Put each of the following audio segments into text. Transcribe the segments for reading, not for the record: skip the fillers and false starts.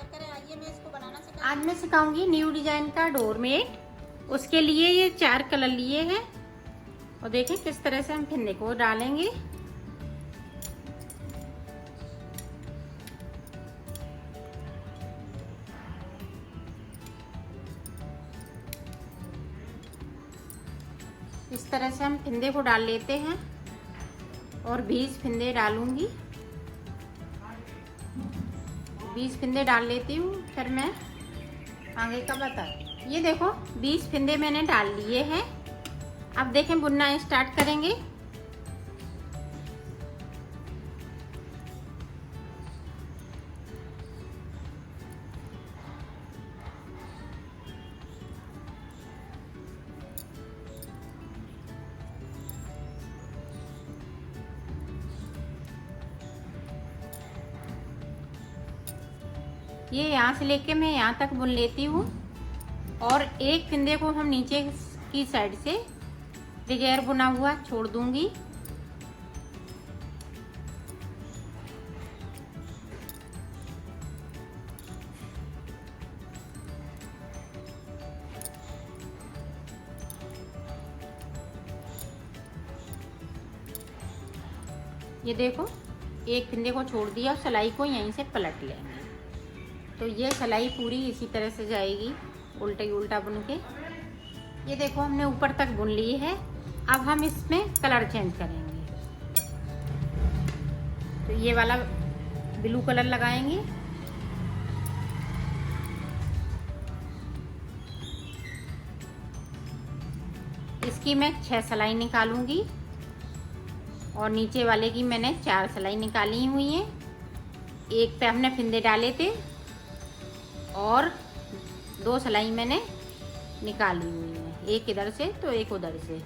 करें, आइए मैं इसको बनाना सिखाऊंगी। आज मैं सिखाऊंगी न्यू डिजाइन का डोरमेट। उसके लिए ये 4 कलर लिए हैं और देखें किस तरह से हम फिरने को डालेंगे। इस तरह से हम फिंदे को डाल लेते हैं और 20 फिंदे डालूंगी। 20 फिंदे डाल लेती हूँ, फिर मैं आगे का बता। ये देखो 20 फिंदे मैंने डाल लिए हैं। अब देखें बुनना स्टार्ट करेंगे। ये यहाँ से लेके मैं यहाँ तक बुन लेती हूँ और एक फिंदे को हम नीचे की साइड से बगैर बुना हुआ छोड़ दूंगी। ये देखो एक फिंदे को छोड़ दिया और सिलाई को यहीं से पलट लेंगे। तो ये सिलाई पूरी इसी तरह से जाएगी, उल्टा ही उल्टा बुन के। ये देखो हमने ऊपर तक बुन ली है। अब हम इसमें कलर चेंज करेंगे। तो ये वाला ब्लू कलर लगाएंगे। इसकी मैं 6 सिलाई निकालूंगी और नीचे वाले की मैंने 4 सिलाई निकाली हुई है। एक पे हमने फिंदे डाले थे और 2 सिलाई मैंने निकाली हुई है, एक इधर से तो एक उधर से।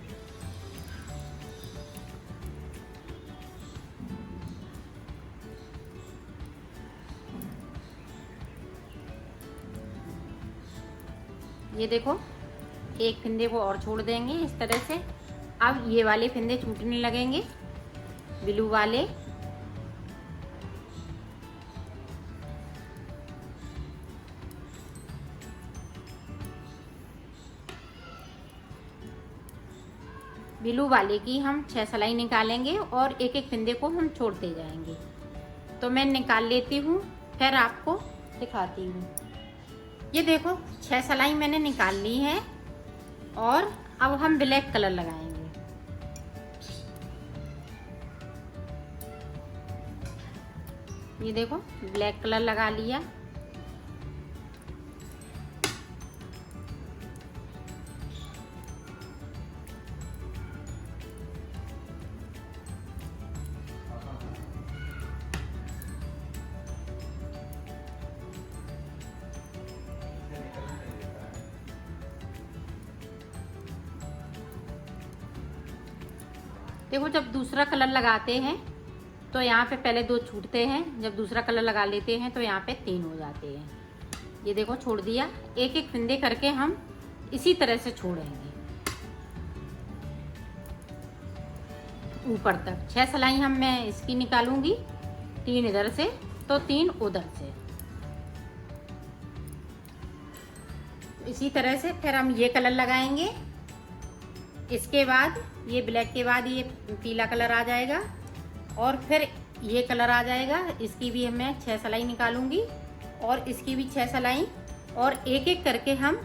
ये देखो एक फिंदे को और छोड़ देंगे इस तरह से। अब ये वाले फिंदे छूटने लगेंगे, ब्लू वाले। ब्लू वाले की हम 6 सिलाई निकालेंगे और एक एक फिंदे को हम छोड़ते जाएंगे। तो मैं निकाल लेती हूँ, फिर आपको दिखाती हूँ। ये देखो 6 सिलाई मैंने निकाल ली है और अब हम ब्लैक कलर लगाएंगे। ये देखो ब्लैक कलर लगा लिया। देखो जब दूसरा कलर लगाते हैं तो यहाँ पे पहले 2 छूटते हैं, जब दूसरा कलर लगा लेते हैं तो यहाँ पे 3 हो जाते हैं। ये देखो छोड़ दिया। एक एक फिंदे करके हम इसी तरह से छोड़ेंगे ऊपर तक। 6 सिलाई हम मैं इसकी निकालूंगी, 3 इधर से तो 3 उधर से। इसी तरह से फिर हम ये कलर लगाएंगे। इसके बाद ये ब्लैक के बाद ये पीला कलर आ जाएगा और फिर ये कलर आ जाएगा। इसकी भी मैं 6 सिलाई निकालूंगी और इसकी भी 6 सिलाई, और एक एक करके हम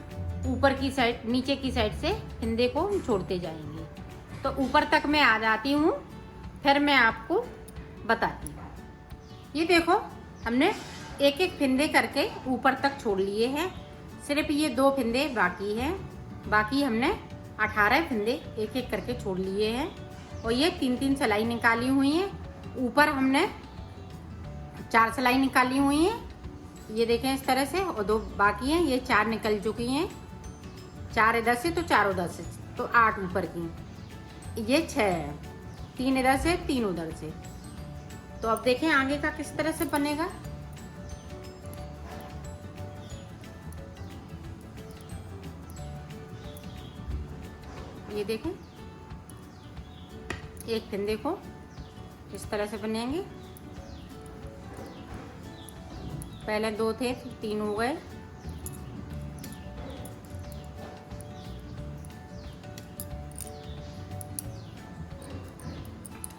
ऊपर की साइड नीचे की साइड से फिंदे को छोड़ते जाएंगे। तो ऊपर तक मैं आ जाती हूँ, फिर मैं आपको बताती हूँ। ये देखो हमने एक एक फिंदे करके ऊपर तक छोड़ लिए हैं। सिर्फ ये 2 फिंदे बाकी हैं, बाकी हमने 18 फिंदे एक एक करके छोड़ लिए हैं और ये 3-3 सिलाई निकाली हुई हैं। ऊपर हमने 4 सिलाई निकाली हुई हैं, ये देखें इस तरह से, और 2 बाकी हैं। ये 4 निकल चुकी हैं, 4 इधर से तो 4 उधर से, तो 8 ऊपर की। ये 6 है, 3 इधर से 3 उधर से। तो अब देखें आगे का किस तरह से बनेगा। ये देखें एक फिंदे को इस तरह से बनेंगे पहले 2 थे, 3 हो गए।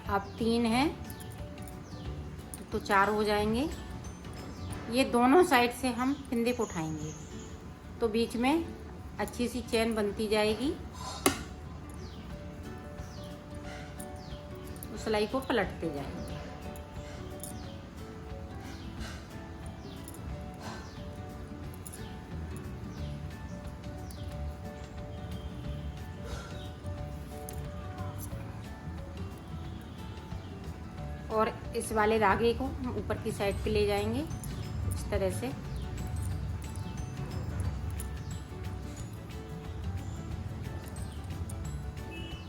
अब 3 हैं तो 4 हो जाएंगे। ये दोनों साइड से हम फिंदे को उठाएंगे तो बीच में अच्छी सी चेन बनती जाएगी। उस सिलाई को पलटते जाएंगे। और इस वाले धागे को हम ऊपर की साइड पे ले जाएंगे इस तरह से।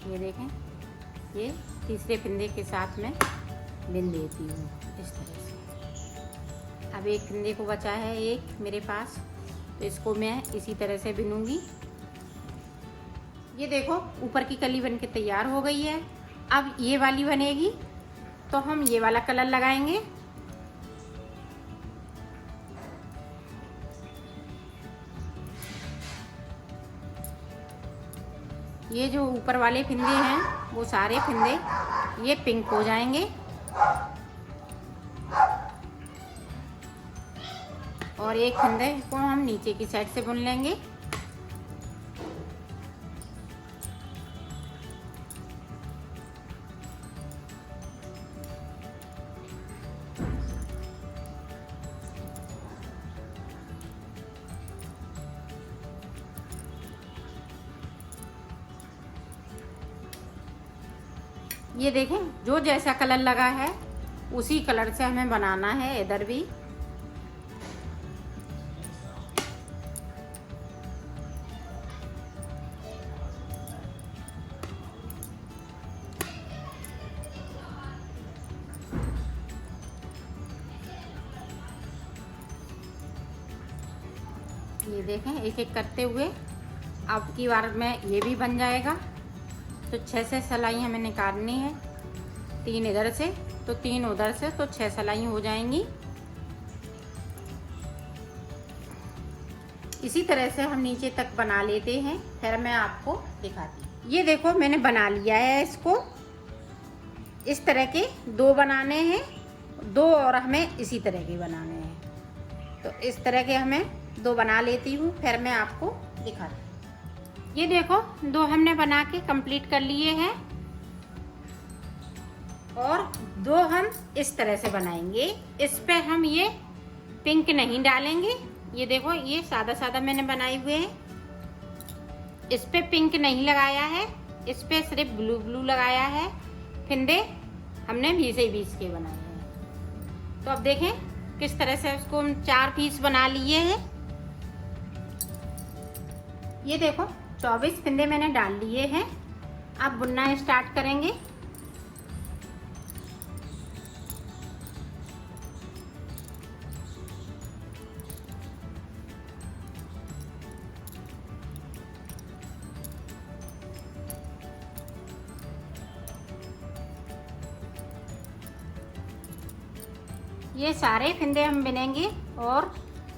ये देखें, ये तीसरे फिंदे के साथ में बिन देती हूँ इस तरह से। अब एक फिंदे को बचा है एक मेरे पास, तो इसको मैं इसी तरह से बिनूंगी। ये देखो ऊपर की कली बन के तैयार हो गई है। अब ये वाली बनेगी तो हम ये वाला कलर लगाएंगे। ये जो ऊपर वाले फिंदे हैं वो सारे फिंदे ये पिंक हो जाएंगे। और एक फिंदे को हम नीचे की साइड से बुन लेंगे। ये देखें, जो जैसा कलर लगा है उसी कलर से हमें बनाना है इधर भी। ये देखें, एक एक करते हुए अब की बार में ये भी बन जाएगा। तो 6 से सिलाई हमें निकालनी है, 3 इधर से तो 3 उधर से, तो 6 सिलाई हो जाएंगी। इसी तरह से हम नीचे तक बना लेते हैं, फिर मैं आपको दिखाती हूँ। ये देखो मैंने बना लिया है इसको। इस तरह के 2 बनाने हैं, 2 और हमें इसी तरह के बनाने हैं। तो इस तरह के हमें 2 बना लेती हूँ, फिर मैं आपको दिखाती हूँ। ये देखो 2 हमने बना के कंप्लीट कर लिए हैं। और 2 हम इस तरह से बनाएंगे। इस पे हम ये पिंक नहीं डालेंगे। ये देखो ये सादा सादा मैंने बनाए हुए हैं। इस पे पिंक नहीं लगाया है, इस पे सिर्फ ब्लू ब्लू लगाया है। फिंदे हमने 20 के बनाए हैं। तो अब देखें किस तरह से इसको हम 4 पीस बना लिए हैं। ये देखो 24 फिंदे मैंने डाल लिए हैं। अब बुनना स्टार्ट करेंगे। ये सारे फिंदे हम बिनेंगे और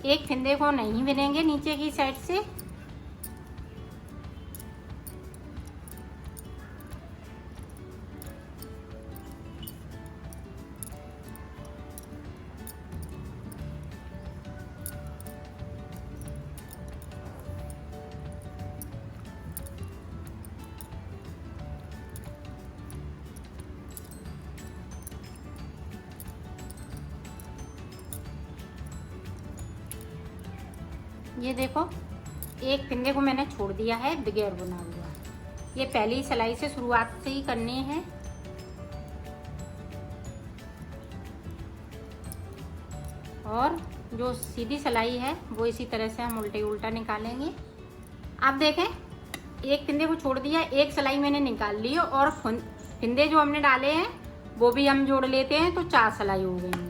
एक फिंदे को नहीं बिनेंगे नीचे की साइड से। ये देखो एक फिंदे को मैंने छोड़ दिया है बगैर बुना हुआ। ये पहली सिलाई से शुरुआत से ही करनी है। और जो सीधी सिलाई है वो इसी तरह से हम उल्टे उल्टा निकालेंगे। आप देखें एक फिंदे को छोड़ दिया, एक सिलाई मैंने निकाल ली और फिंदे जो हमने डाले हैं वो भी हम जोड़ लेते हैं, तो 4 सिलाई हो गई।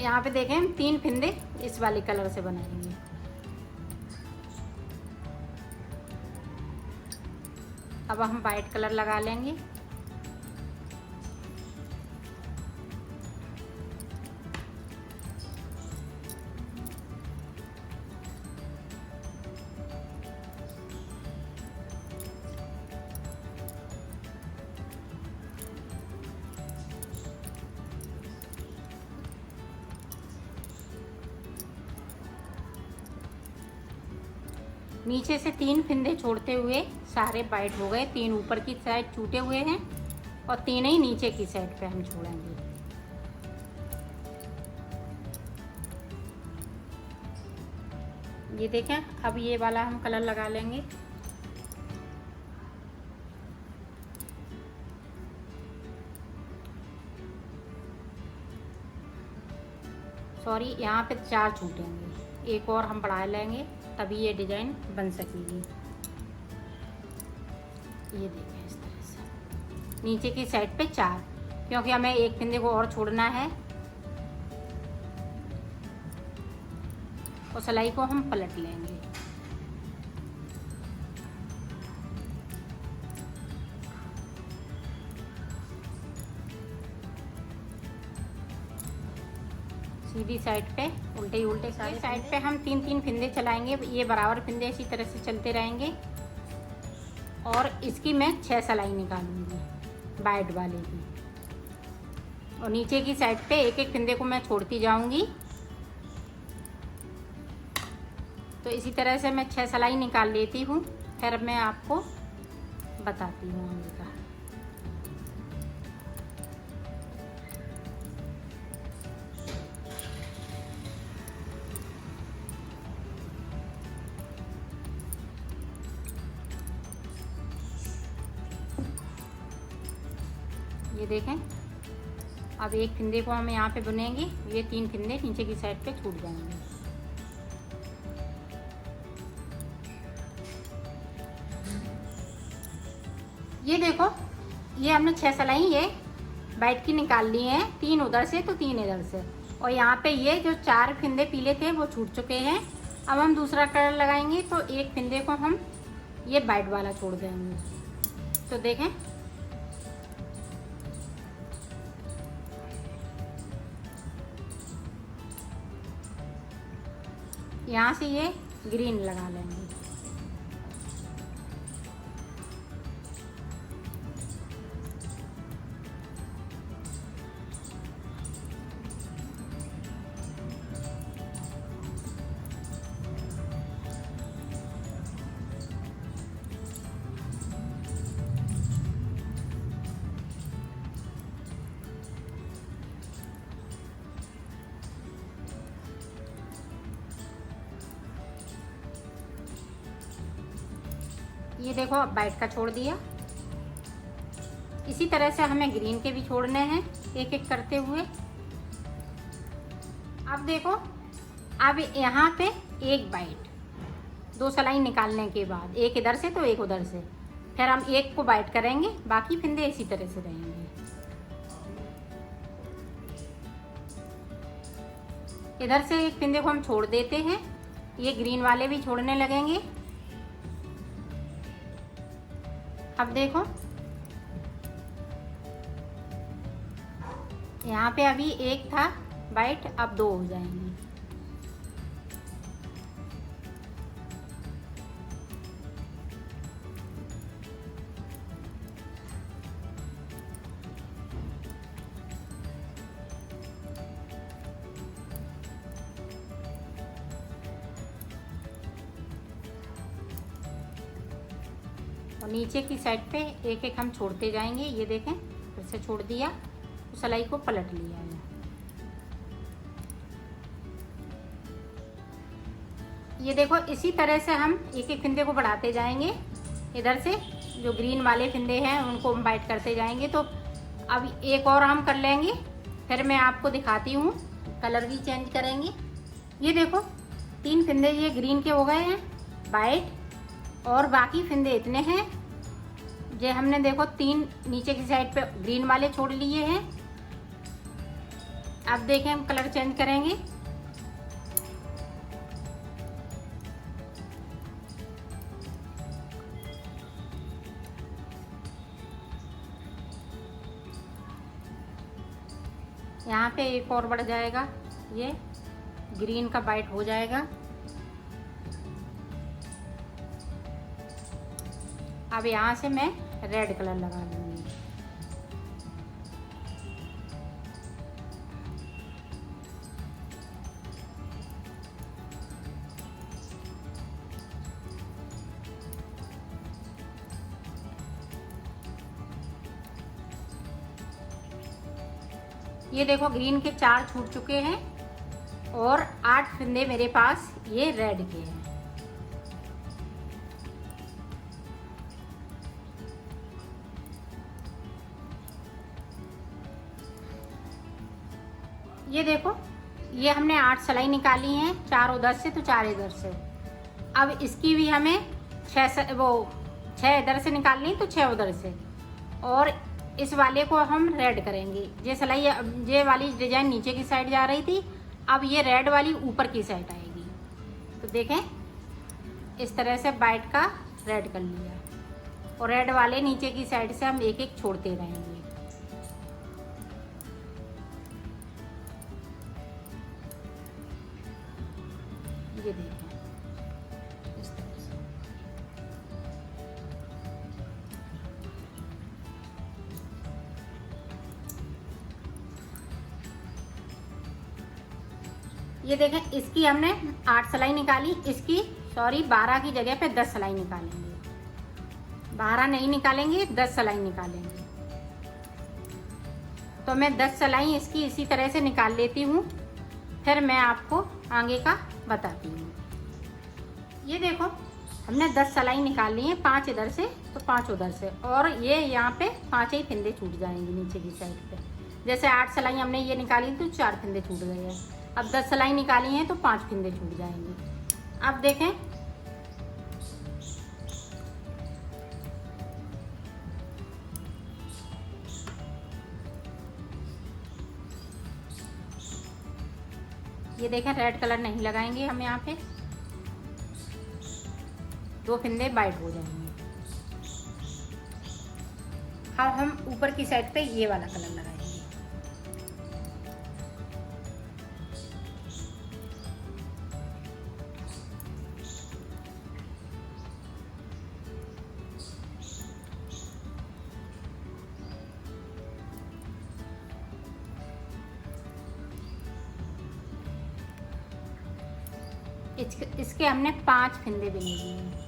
यहाँ पे देखें हम 3 फिंदे इस वाले कलर से बनाएंगे। अब हम वाइट कलर लगा लेंगे। नीचे से 3 फिंदे छोड़ते हुए सारे बाइट हो गए। 3 ऊपर की साइड छूटे हुए हैं और 3 ही नीचे की साइड पे हम छोड़ेंगे। ये देखें, अब ये वाला हम कलर लगा लेंगे। सॉरी, यहाँ पे 4 छूटेंगे, एक और हम बढ़ा लेंगे तभी ये डिजाइन बन सकेगी। ये देखें इस तरह से नीचे की साइड पे 4, क्योंकि हमें एक फिंदे को और छोड़ना है और सिलाई को हम पलट लेंगे। सीधी साइड पे उल्टे उल्टे सारे साइड पे हम 3-3 फिंदे चलाएंगे। ये बराबर फिंदे इसी तरह से चलते रहेंगे और इसकी मैं 6 सिलाई निकालूंगी बाइट वाले की, और नीचे की साइड पे एक एक फिंदे को मैं छोड़ती जाऊंगी। तो इसी तरह से मैं 6 सिलाई निकाल लेती हूँ, फिर मैं आपको बताती हूँ आगे का। ये देखें, अब एक फिंदे को हम यहाँ पे बुनेंगे, ये 3 फिंदे नीचे की साइड पे छूट जाएंगे। ये देखो, ये हमने 6 सिलाई ये बाइट की निकाल ली हैं, 3 उधर से तो 3 इधर से, और यहाँ पे ये जो 4 फिंदे पीले थे वो छूट चुके हैं। अब हम दूसरा कलर लगाएंगे तो एक फिंदे को हम ये बाइट वाला छोड़ देंगे। तो देखें, यहाँ से ये ग्रीन लगा लेंगे। ये देखो, अब बाइट का छोड़ दिया। इसी तरह से हमें ग्रीन के भी छोड़ने हैं एक एक करते हुए। अब देखो, अब यहाँ पे एक बाइट, 2 सिलाई निकालने के बाद एक इधर से तो एक उधर से, फिर हम एक को बाइट करेंगे, बाकी फिंदे इसी तरह से रहेंगे। इधर से एक फिंदे को हम छोड़ देते हैं, ये ग्रीन वाले भी छोड़ने लगेंगे। अब देखो, यहाँ पे अभी एक था बाइट, अब 2 हो जाएंगे। और नीचे की साइड पे एक एक हम छोड़ते जाएंगे। ये देखें, फिर से छोड़ दिया, तो सिलाई को पलट लिया है। ये देखो, इसी तरह से हम एक एक फिंदे को बढ़ाते जाएंगे। इधर से जो ग्रीन वाले फिंदे हैं उनको हम बाइट करते जाएंगे। तो अब एक और हम कर लेंगे, फिर मैं आपको दिखाती हूँ, कलर भी चेंज करेंगे। ये देखो, 3 फिंदे ये ग्रीन के हो गए हैं बाइट, और बाकी फिंदे इतने हैं जो हमने देखो 3 नीचे की साइड पे ग्रीन वाले छोड़ लिए हैं। अब देखें, हम कलर चेंज करेंगे। यहाँ पे एक और बढ़ जाएगा, ये ग्रीन का बाइट हो जाएगा। अब यहाँ से मैं रेड कलर लगा लूँगी। ये देखो ग्रीन के 4 छूट चुके हैं और 8 फंदे मेरे पास ये रेड के हैं। ये देखो ये हमने 8 सिलाई निकाली हैं, 4 उधर से तो 4 इधर से। अब इसकी भी हमें 6 इधर से निकालनी तो 6 उधर से, और इस वाले को हम रेड करेंगे। ये सिलाई ये वाली डिजाइन नीचे की साइड जा रही थी, अब ये रेड वाली ऊपर की साइड आएगी। तो देखें इस तरह से वाइट का रेड कर लिया और रेड वाले नीचे की साइड से हम एक एक छोड़ते रहेंगे। ये देखें इस तरह से। ये देखें इसकी हमने 8 सिलाई निकाली, इसकी 12 की जगह पे 10 सिलाई निकालेंगे। 12 नहीं निकालेंगे, 10 सिलाई निकालेंगे। तो मैं 10 सिलाई इसकी इसी तरह से निकाल लेती हूँ, फिर मैं आपको आगे का बताती हूँ। ये देखो हमने 10 सिलाई निकाल ली है, 5 इधर से तो 5 उधर से, और ये यहाँ पे 5 ही फंदे छूट जाएंगे नीचे की साइड पे। जैसे 8 सिलाई हमने ये निकाली तो 4 फंदे छूट गए हैं। अब 10 सिलाई निकाली हैं तो 5 फंदे छूट जाएंगे। अब देखें ये देखें रेड कलर नहीं लगाएंगे हम, यहाँ पे 2 फंदे वाइट हो जाएंगे। अब हम ऊपर की साइड पे ये वाला कलर लगाएंगे। इसके हमने 5 फंदे बने लिए हैं।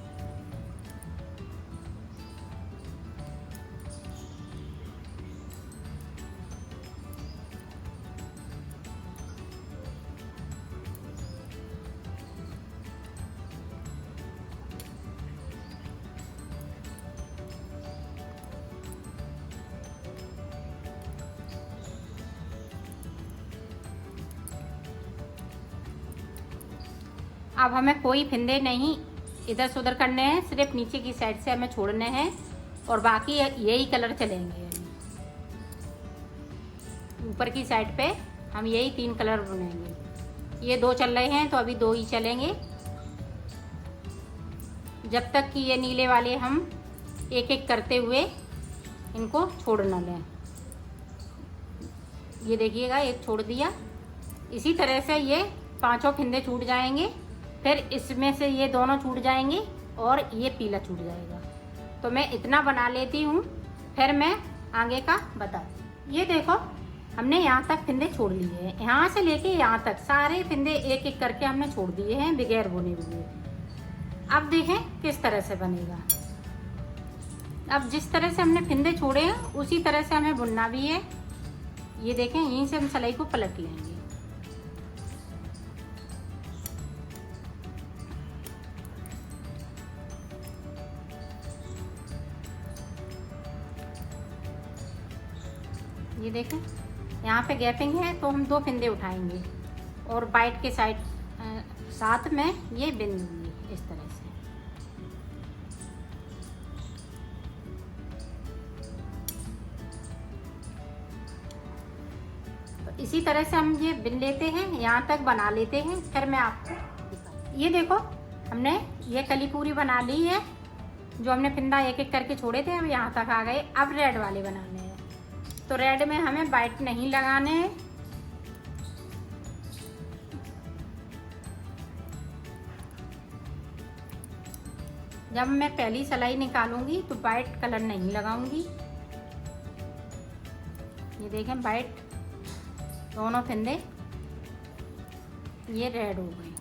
अब हमें कोई फंदे नहीं इधर से उधर करने हैं, सिर्फ नीचे की साइड से हमें छोड़ने हैं और बाकी यही कलर चलेंगे। ऊपर की साइड पे हम यही 3 कलर बुनेंगे। ये 2 चल रहे हैं तो अभी 2 ही चलेंगे, जब तक कि ये नीले वाले हम एक एक करते हुए इनको छोड़ न लें। ये देखिएगा एक छोड़ दिया, इसी तरह से ये 5 फंदे छूट जाएंगे, फिर इसमें से ये दोनों छूट जाएंगे और ये पीला छूट जाएगा। तो मैं इतना बना लेती हूँ, फिर मैं आगे का बताती हूँ। ये देखो हमने यहाँ तक फंदे छोड़ लिए हैं, यहाँ से लेके यहाँ तक सारे फंदे एक एक करके हमने छोड़ दिए हैं बगैर बुने हुए। अब देखें किस तरह से बनेगा। अब जिस तरह से हमने फंदे छोड़े हैं उसी तरह से हमें बुनना भी है। ये देखें यहीं से हम सिलाई को पलट लेंगे। ये देखें यहाँ पे गैपिंग है तो हम 2 फंदे उठाएंगे और वाइट के साइड साथ में ये बिन दूंगी इस तरह से। तो इसी तरह से हम ये बिन लेते हैं, यहाँ तक बना लेते हैं, फिर मैं आपको ये देखो हमने ये कली पूरी बना ली है। जो हमने फंदा एक एक करके छोड़े थे अब यहाँ तक आ गए। अब रेड वाले बनाने हैं, तो रेड में हमें वाइट नहीं लगाने हैं। जब मैं पहली सिलाई निकालूंगी तो वाइट कलर नहीं लगाऊंगी। ये देखें वाइट दोनों फंदे ये रेड हो गए।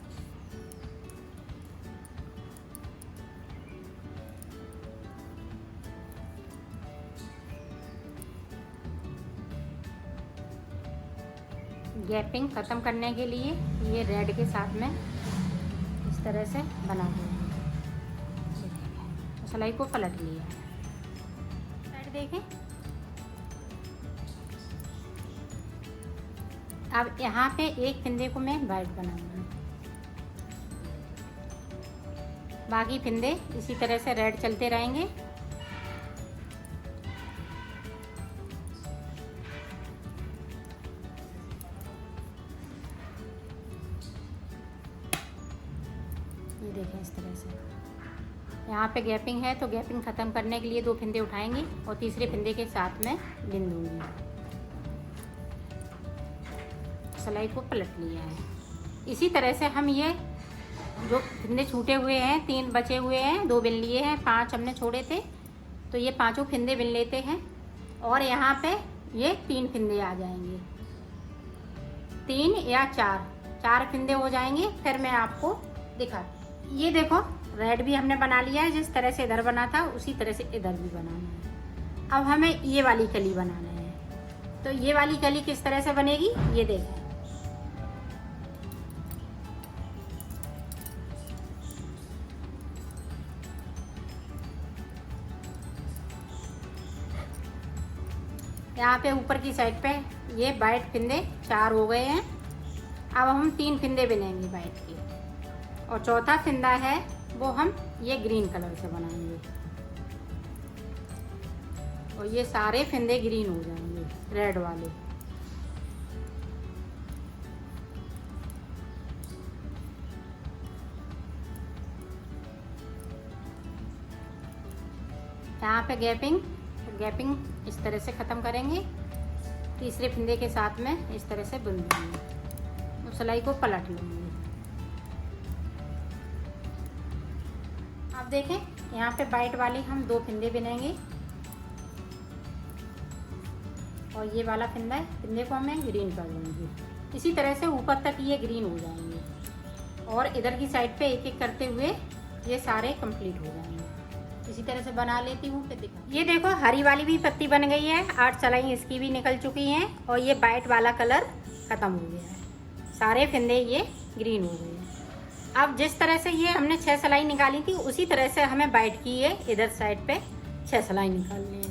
गैपिंग ख़त्म करने के लिए ये रेड के साथ में इस तरह से बना देंगे। सिलाई को पलट लिया है। साइड देखें। अब यहाँ पे एक फिंदे को मैं वाइट बनाऊंगी, बाकी फिंदे इसी तरह से रेड चलते रहेंगे। ये देखें इस तरह से। यहाँ पे गैपिंग है तो गैपिंग ख़त्म करने के लिए 2 फिंदे उठाएंगे और तीसरे फिंदे के साथ में बिन दूंगी। सिलाई को पलट लिया है। इसी तरह से हम ये जो फिंदे छूटे हुए हैं, 3 बचे हुए हैं, 2 बिन लिए हैं, 5 हमने छोड़े थे, तो ये 5 फिंदे बिन लेते हैं और यहाँ पे ये 3 फिंदे आ जाएंगे, 3 या 4 फिंदे हो जाएंगे। फिर मैं आपको दिखा, ये देखो रेड भी हमने बना लिया है। जिस तरह से इधर बना था उसी तरह से इधर भी बनाना है। अब हमें ये वाली कली बनाना है। तो ये वाली कली किस तरह से बनेगी ये देखें। यहाँ पे ऊपर की साइड पे ये वाइट फिंदे 4 हो गए हैं। अब हम 3 फिंदे बिनेंगे वाइट के और चौथा फिंदा है वो हम ये ग्रीन कलर से बनाएंगे और ये सारे फिंदे ग्रीन हो जाएंगे रेड वाले। यहाँ पे गैपिंग इस तरह से ख़त्म करेंगे। तीसरे फिंदे के साथ में इस तरह से बुन देंगे और सिलाई को पलट लेंगे। अब देखें यहाँ पे वाइट वाली हम 2 फिंदे बिनेंगे और ये वाला फिंदे को हमें ग्रीन कर लेंगे। इसी तरह से ऊपर तक ये ग्रीन हो जाएंगे और इधर की साइड पे एक एक करते हुए ये सारे कंप्लीट हो जाएंगे। इसी तरह से बना लेती हूँ फिर दिखा। ये देखो हरी वाली भी पत्ती बन गई है, 8 सिलाई इसकी भी निकल चुकी हैं और ये वाइट वाला कलर ख़त्म हो गया है। सारे फिंदे ये ग्रीन हो गए हैं। अब जिस तरह से ये हमने 6 सिलाई निकाली थी उसी तरह से हमें वाइट की ये इधर साइड पे 6 सिलाई निकालनी है।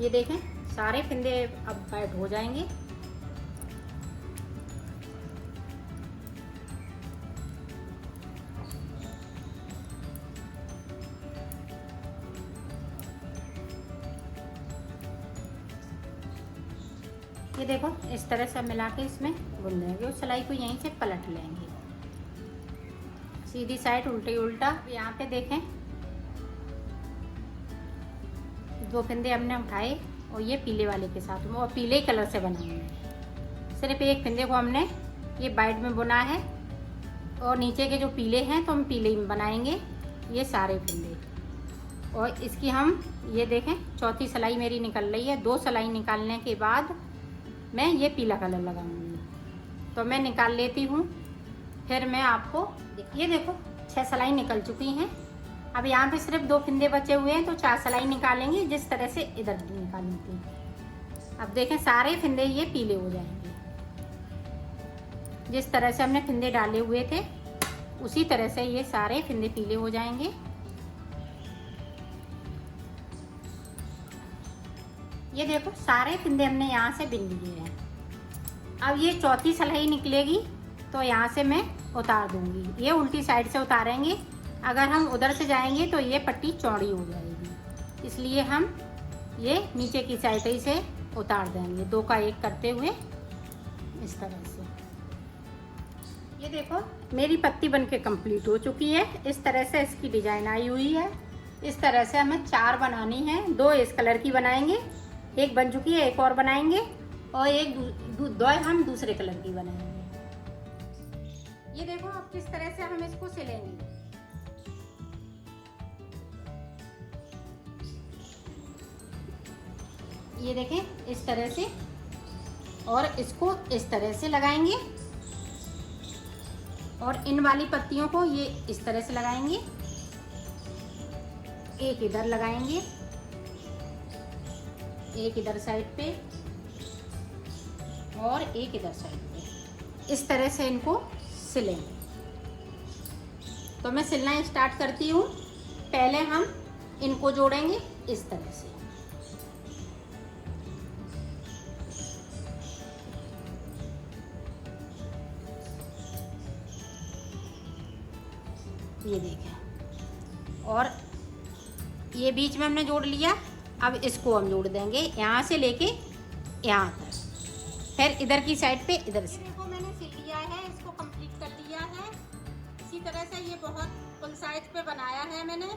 ये देखें सारे फिंदे अब वाइट हो जाएंगे। ये देखो इस तरह से मिला के इसमें बुन देंगे और सिलाई को यहीं से पलट लेंगे सीधी साइड उल्टा। यहाँ पे देखें 2 फिंदे हमने उठाए और ये पीले वाले के साथ में और पीले कलर से बनाएंगे। सिर्फ एक फिंदे को हमने ये वाइट में बुना है और नीचे के जो पीले हैं तो हम पीले में बनाएंगे ये सारे फिंदे। और इसकी हम ये देखें चौथी सिलाई मेरी निकल रही है। 2 सिलाई निकालने के बाद मैं ये पीला कलर लगाऊंगी, तो मैं निकाल लेती हूँ फिर मैं आपको। ये देखो 6 सिलाई निकल चुकी हैं। अब यहाँ पे सिर्फ 2 फिंदे बचे हुए हैं तो 4 सिलाई निकालेंगे जिस तरह से इधर भी निकाली थी। अब देखें सारे फिंदे ये पीले हो जाएंगे। जिस तरह से हमने फिंदे डाले हुए थे उसी तरह से ये सारे फिंदे पीले हो जाएंगे। ये देखो सारे फिंदे हमने यहाँ से बिन लिए हैं। अब ये चौथी सिलाई निकलेगी तो यहाँ से मैं उतार दूंगी। ये उल्टी साइड से उतारेंगे, अगर हम उधर से जाएंगे तो ये पट्टी चौड़ी हो जाएगी, इसलिए हम ये नीचे की साइड ही से उतार देंगे 2 का 1 करते हुए इस तरह से। ये देखो मेरी पत्ती बनके कंप्लीट हो चुकी है। इस तरह से इसकी डिजाइन आई हुई है। इस तरह से हमें 4 बनानी है। 2 इस कलर की बनाएंगे, 1 बन चुकी है, 1 और बनाएंगे और 2 हम दूसरे कलर की बनाएंगे। ये देखो अब किस तरह से हम इसको सिलेंगे। ये देखें इस तरह से और इसको इस तरह से लगाएंगे और इन वाली पत्तियों को ये इस तरह से लगाएंगे एक इधर लगाएंगे, एक इधर साइड पे और एक इधर साइड पे। इस तरह से इनको सिलेंगे। तो मैं सिलना स्टार्ट करती हूँ। पहले हम इनको जोड़ेंगे इस तरह से। ये देखें, और ये बीच में हमने जोड़ लिया। अब इसको हम जोड़ देंगे यहाँ से लेके यहाँ तक, फिर इधर की साइड पे इधर से। देखो मैंने सिल लिया है, इसको कंप्लीट कर लिया है। इसी तरह से ये बहुत फुल साइज पे बनाया है मैंने।